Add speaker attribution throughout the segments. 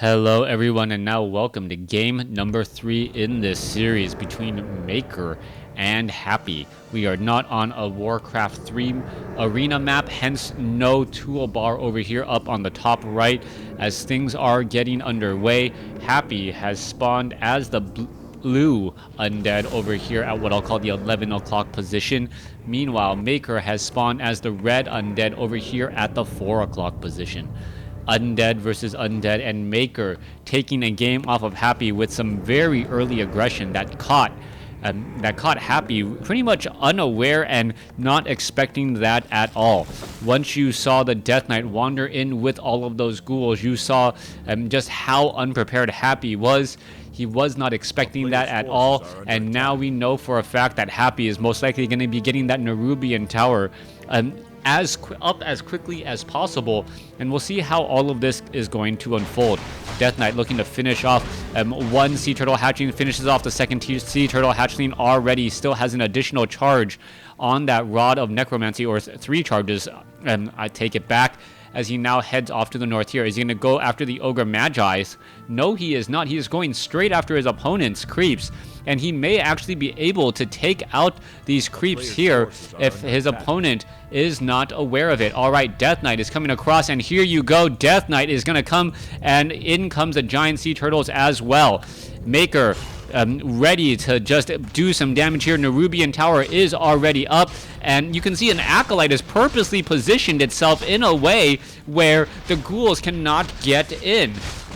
Speaker 1: Hello everyone, and now welcome to game number 3 in this series between Maker and Happy. We are not on a WarCraft 3 arena map, hence no toolbar over here up on the top right. As things are getting underway, Happy has spawned as the blue Undead over here at what I'll call the 11 o'clock position. Meanwhile, Maker has spawned as the red Undead over here at the 4 o'clock position. Undead versus Undead, and Maker taking a game off of Happy with some very early aggression that caught Happy pretty much unaware and not expecting that at all. Once you saw the Death Knight wander in with all of those ghouls, you saw just how unprepared Happy was. He was not expecting that at all, and now we know for a fact that Happy is most likely going to be getting that Nerubian Tower as quickly as possible, and we'll see how all of this is going to unfold. Death Knight looking to finish off one Sea Turtle hatchling, finishes off the second Sea Turtle hatchling already, still has an additional charge on that Rod of Necromancy, or 3 charges, and I take it back, as he now heads off to the north here. Is he going to go after the Ogre Magi's? No, he is not. He is going straight after his opponent's creeps, and he may actually be able to take out these creeps here if his opponent is not aware of it. All right, Death Knight is coming across, and here you go. Death Knight is going to come, and in comes the giant sea turtles as well. Maker ready to just do some damage here. Nerubian Tower is already up, and you can see an Acolyte has purposely positioned itself in a way where the ghouls cannot get in.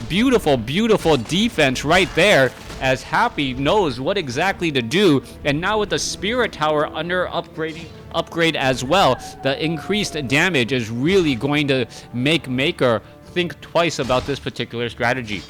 Speaker 1: Beautiful, beautiful defense right there, as Happy knows what exactly to do. And now with the Spirit Tower under upgrade as well, the increased damage is really going to make Maker think twice about this particular strategy.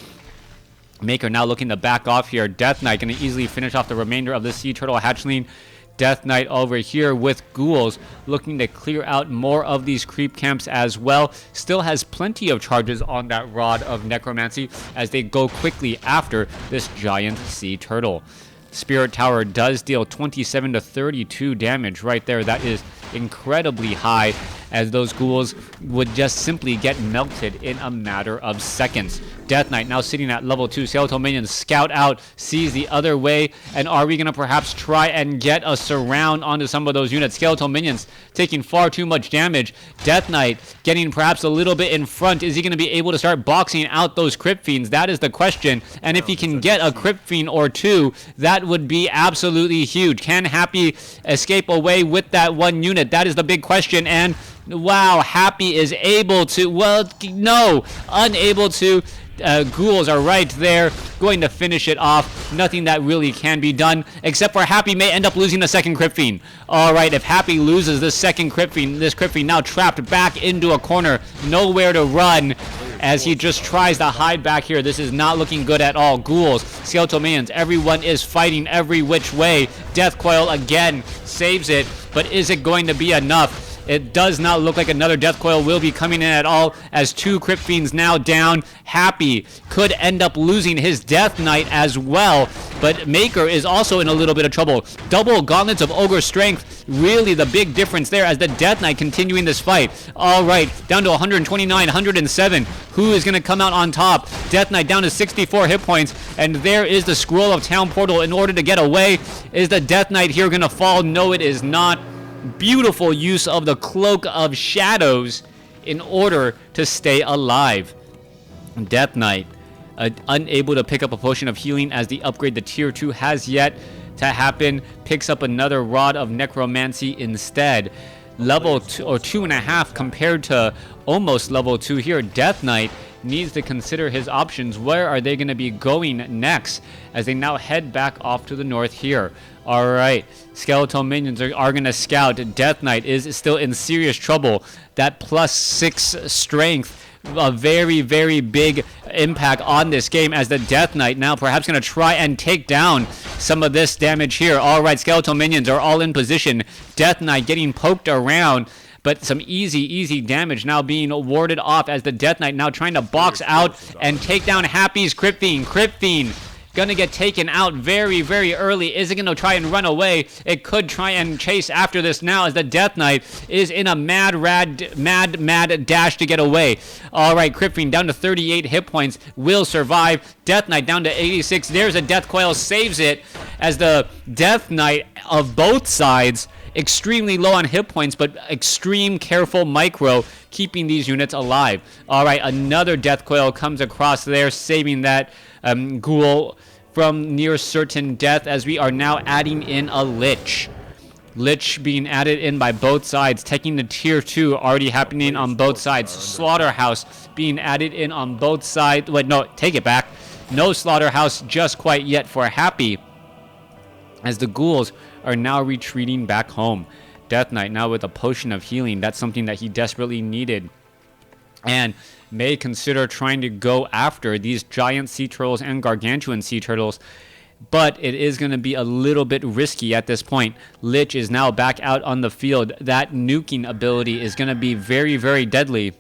Speaker 1: Maker now looking to back off here. Death Knight going to easily finish off the remainder of the Sea Turtle hatchling. Death Knight over here with ghouls looking to clear out more of these creep camps as well. Still has plenty of charges on that Rod of Necromancy as they go quickly after this giant sea turtle. Spirit Tower does deal 27 to 32 damage right there. That is incredibly high, as those ghouls would just simply get melted in a matter of seconds. Death Knight now sitting at level 2. Skeletal Minions scout out, sees the other way, and are we going to perhaps try and get a surround onto some of those units? Skeletal Minions taking far too much damage. Death Knight getting perhaps a little bit in front. Is he going to be able to start boxing out those Crypt Fiends? That is the question, and if he can get a Crypt Fiend or 2, that would be absolutely huge. Can Happy escape away with that one unit? That is the big question, and wow, Happy is able to, well, no, unable to. Ghouls are right there, going to finish it off. Nothing that really can be done, except for Happy may end up losing the second Crypt Fiend. Alright, if Happy loses this second Crypt Fiend, this Crypt Fiend now trapped back into a corner, nowhere to run, as he just tries to hide back here. This is not looking good at all. Ghouls, Skeletal Minions, everyone is fighting every which way. Death Coil again saves it, but is it going to be enough? It does not look like another Death Coil will be coming in at all, as 2 Crypt Fiends now down. Happy could end up losing his Death Knight as well, but Maker is also in a little bit of trouble. Double Gauntlets of Ogre Strength, really the big difference there, as the Death Knight continuing this fight. Alright, down to 129, 107. Who is going to come out on top? Death Knight down to 64 hit points, and there is the Scroll of Town Portal in order to get away. Is the Death Knight here going to fall? No, it is not. Beautiful use of the Cloak of Shadows in order to stay alive. Death Knight unable to pick up a potion of healing, as the upgrade to tier 2 has yet to happen. Picks up another Rod of Necromancy instead. Level 2 or 2.5 compared to almost level 2 here. Death Knight needs to consider his options. Where are they going to be going next, as they now head back off to the north here? Alright, Skeletal Minions are going to scout. Death Knight is still in serious trouble. That +6 strength, a very, very big impact on this game, as the Death Knight now perhaps going to try and take down some of this damage here. Alright, Skeletal Minions are all in position. Death Knight getting poked around, but some easy damage now being warded off, as the Death Knight now trying to box out and take down Happy's Crypt Fiend. Crypt Fiend gonna get taken out very, very early. Is it gonna try and run away? It could try and chase after this now, as the Death Knight is in a mad dash to get away. All right, Crypt Fiend down to 38 hit points, will survive. Death Knight down to 86. There's a Death Coil, saves it, as the Death Knight of both sides extremely low on hit points, but extreme careful micro, keeping these units alive. All right, another Death Coil comes across there, saving that ghoul from near certain death, as we are now adding in a Lich. Lich being added in by both sides, taking the tier 2 already happening on both sides. Slaughterhouse being added in on both sides. Wait, no, take it back. No Slaughterhouse just quite yet for Happy, as the ghouls are now retreating back home. Death Knight now with a potion of healing. That's something that he desperately needed, and may consider trying to go after these giant sea turtles and gargantuan sea turtles, but it is going to be a little bit risky at this point. Lich is now back out on the field. That nuking ability is going to be very, very deadly,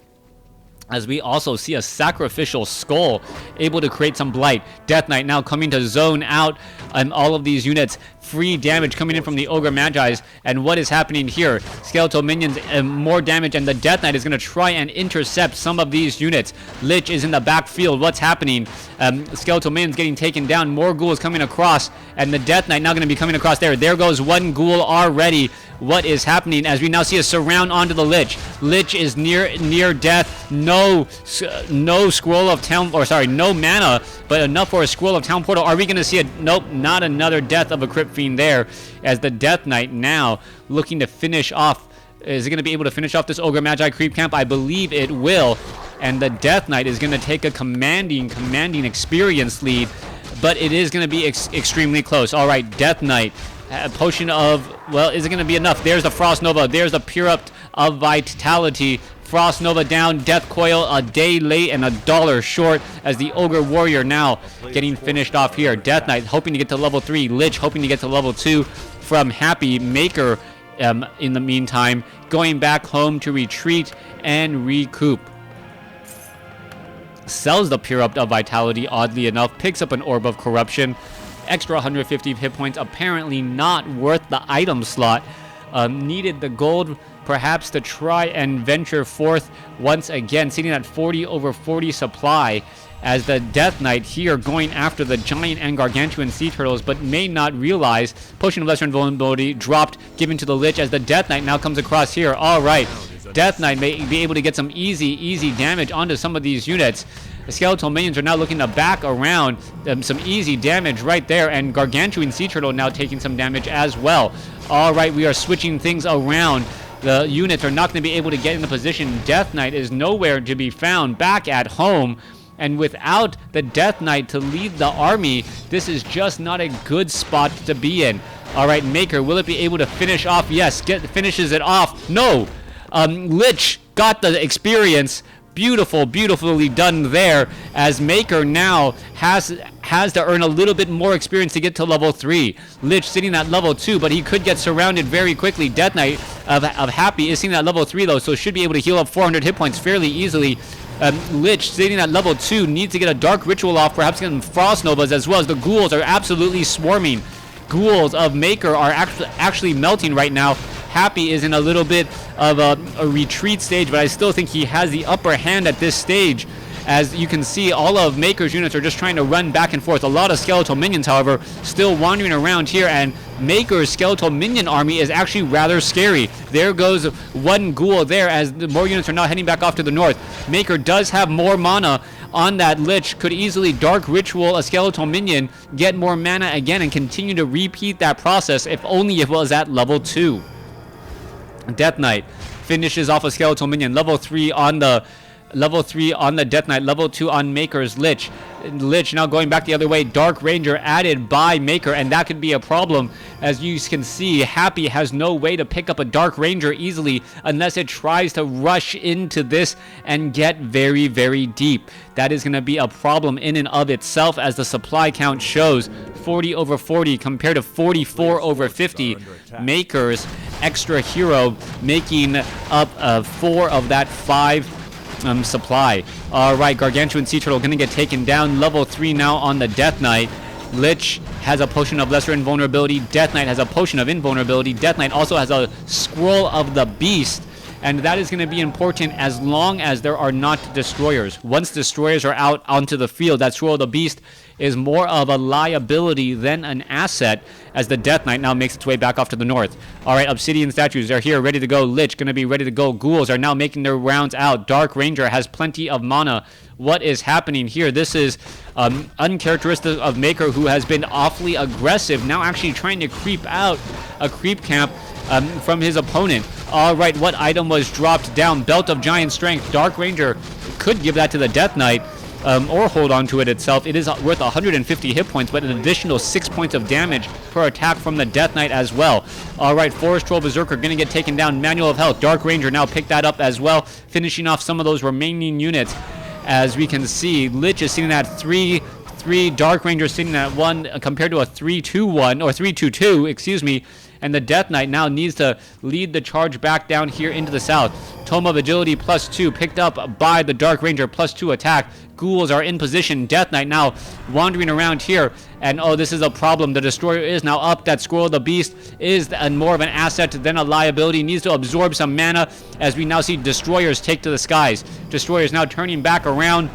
Speaker 1: as we also see a sacrificial skull able to create some blight. Death Knight now coming to zone out all of these units. Free damage coming in from the Ogre Magi's. And what is happening here? Skeletal minions, more damage, and the Death Knight is going to try and intercept some of these units. Lich is in the backfield. What's happening? Skeletal minions getting taken down. More ghouls coming across, and the Death Knight now going to be coming across there. There goes one ghoul already. What is happening as we now see a surround onto the Lich? Lich is near death. No scroll of town, or sorry, no mana, but enough for a scroll of town portal. Are we going to see a nope? Not another death of a Crypt Fiend there, as the Death Knight now looking to finish off. Is it going to be able to finish off this Ogre Magi creep camp? I believe it will, and the Death Knight is going to take a commanding experience lead, but it is going to be extremely close. All right, Death Knight. A potion of, well, is it going to be enough? There's the Frost Nova. There's the Pureup of Vitality. Frost Nova down. Death Coil a day late and $1 short, as the Ogre Warrior now getting finished off here. Death Knight hoping to get to level 3. Lich hoping to get to level 2 from Happy. Maker, in the meantime, going back home to retreat and recoup. Sells the Pureup of Vitality, oddly enough. Picks up an Orb of Corruption. Extra 150 hit points, apparently not worth the item slot. Needed the gold perhaps to try and venture forth once again, sitting at 40 over 40 supply, as the Death Knight here going after the giant and gargantuan sea turtles, but may not realize. Potion of Lesser Invulnerability dropped, given to the Lich, as the Death Knight now comes across here. All right, Death Knight may be able to get some easy damage onto some of these units. The skeletal minions are now looking to back around. Some easy damage right there, and gargantuan sea turtle now taking some damage as well. All right, we are switching things around. The units are not going to be able to get in the position. Death Knight is nowhere to be found back at home, and without the Death Knight to lead the army, this is just not a good spot to be in. All right, Maker, will it be able to finish off? Yes, finishes it off. No, Lich got the experience. Beautifully done there, as Maker now has to earn a little bit more experience to get to level 3. Lich sitting at level 2, but he could get surrounded very quickly. Death Knight of Happy is sitting at level 3 though, so should be able to heal up 400 hit points fairly easily. Lich sitting at level 2 needs to get a Dark Ritual off, perhaps getting Frost Novas, as well as the ghouls are absolutely swarming. Ghouls of Maker are actually melting right now. Happy is in a little bit of a retreat stage, but I still think he has the upper hand at this stage. As you can see, all of Maker's units are just trying to run back and forth. A lot of skeletal minions, however, still wandering around here, and Maker's skeletal minion army is actually rather scary. There goes one ghoul there, as the more units are now heading back off to the north. Maker does have more mana on that Lich, could easily Dark Ritual a skeletal minion, get more mana again, and continue to repeat that process, if only it was at level 2. Death Knight finishes off a skeletal minion. Level 3 on the Death Knight. Level 2 on Maker's Lich. Lich now going back the other way. Dark Ranger added by Maker, and that could be a problem. As you can see, Happy has no way to pick up a Dark Ranger easily unless it tries to rush into this and get very deep. That is going to be a problem in and of itself, as the supply count shows 40 over 40 compared to 44 over 50. Maker's extra hero making up 4 of that 5 supply. All right, gargantuan sea turtle gonna get taken down. Level 3 now on the Death Knight. Lich has a potion of lesser invulnerability. Death Knight has a potion of invulnerability. Death Knight also has a scroll of the beast. And that is going to be important as long as there are not destroyers. Once destroyers are out onto the field, that scroll of the beast is more of a liability than an asset, as the Death Knight now makes its way back off to the north. All right, Obsidian statues are here, ready to go. Lich going to be ready to go. Ghouls are now making their rounds out. Dark Ranger has plenty of mana. What is happening here? This is uncharacteristic of Maker, who has been awfully aggressive, now actually trying to creep out a creep camp from his opponent. All right, what item was dropped down? Belt of Giant Strength. Dark Ranger could give that to the Death Knight, or hold on to it itself. It is worth 150 hit points, but an additional 6 points of damage per attack from the Death Knight as well. All right, Forest Troll Berserker going to get taken down. Manual of Health. Dark Ranger now picked that up as well, finishing off some of those remaining units. As we can see, Lich is sitting at 3-3, Dark Ranger sitting at 1, compared to a 3-2-1, or 3-2-2, excuse me. And the Death Knight now needs to lead the charge back down here into the south. Tome of Agility +2 picked up by the Dark Ranger, +2 attack. Ghouls are in position. Death Knight now wandering around here. And oh, this is a problem. The Destroyer is now up. That Scroll of the Beast is more of an asset than a liability. Needs to absorb some mana, as we now see Destroyers take to the skies. Destroyers now turning back around,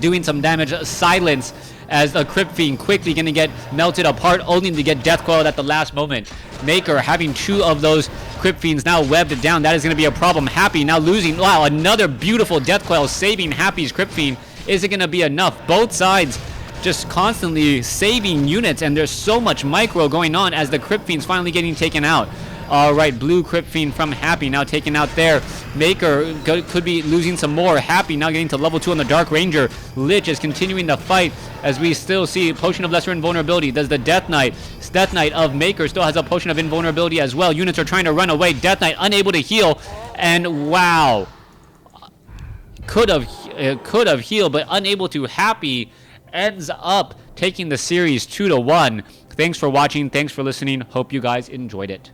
Speaker 1: doing some damage. Silence, as the Crypt Fiend quickly going to get melted apart, only to get Death Coiled at the last moment. Maker having 2 of those Crypt Fiends now webbed down. That is going to be a problem. Happy now losing. Wow, another beautiful Death Coil saving Happy's Crypt Fiend. Is it going to be enough? Both sides just constantly saving units, and there's so much micro going on as the Crypt Fiend's finally getting taken out. All right, blue Crypt Fiend from Happy now taken out there. Maker could be losing some more. Happy now getting to level 2 on the Dark Ranger. Lich is continuing to fight, as we still see Potion of Lesser Invulnerability. Does the Death Knight of Maker still has a Potion of Invulnerability as well. Units are trying to run away. Death Knight unable to heal, and wow, could have healed, but unable to. Happy ends up taking the series 2-1. Thanks for watching. Thanks for listening. Hope you guys enjoyed it.